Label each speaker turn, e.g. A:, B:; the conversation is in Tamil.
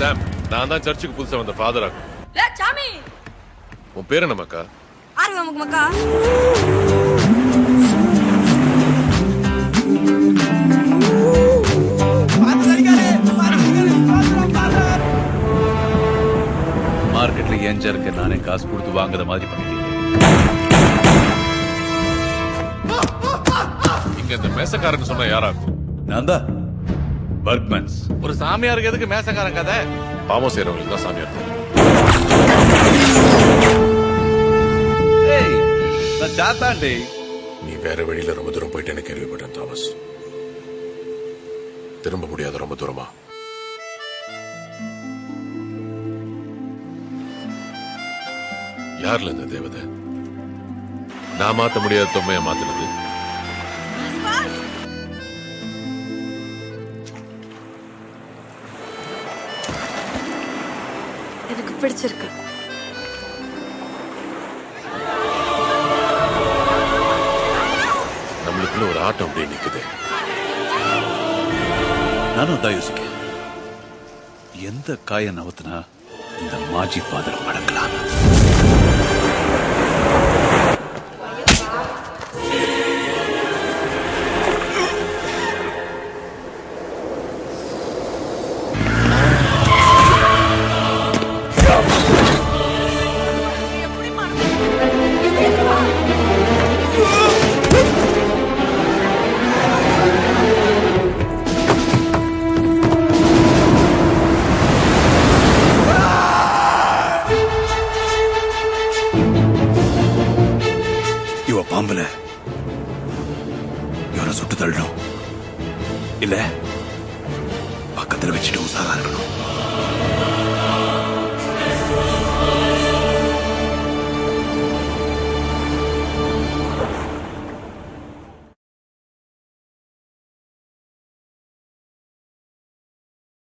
A: சாம், நான் தான் சர்ச்சுக்கு புதுசா வந்த ஃபாதர் ஆகும்.
B: சாமி,
A: உன் பேர் என்ன மக்கா?
B: ஆர்வம் மக்கா.
C: மார்க்கெட்ல ஏன் ஜர்க்க நானே காசு கொடுத்து வாங்குற மாதிரி பண்ணிட்டீங்க.
A: இங்க இந்த மேசக்காரன் சொன்ன யாராக்கும்?
C: நான் தான் வர்க்மன்ஸ்.
D: ஒரு சாமியாருக்கு எதுக்கு மேசக்காரன் கதை?
A: பாவம் செய்யறவங்களுக்கு தான் சாமியார் தெரியும்.
C: நான் சாத்தாண்டே.
A: நீ வேற வழியில ரொம்ப தூரம் போயிட்டேன்னு கேள்விப்பட்டேன் தாமஸ். திரும்ப முடியாத ரொம்ப தூரமா? யார்ல இந்த தேவதை? நான் மாத்த முடியாத தொம்மைய மாத்தினது.
B: எனக்கு பிடிச்சிருக்கு.
A: நம்மளுக்குள்ள ஒரு ஆட்டம் அப்படியே நிக்குது.
C: நானும் தான் யோசிக்கேன், எந்த காய நவத்தினா இந்த மாஜி ஃபாதர் மடக்கலாம். இவ பாம்புல இவனை சுட்டு தள்ளணும், இல்ல பக்கத்துல வச்சுட்டு உசாரா இருக்கணும்.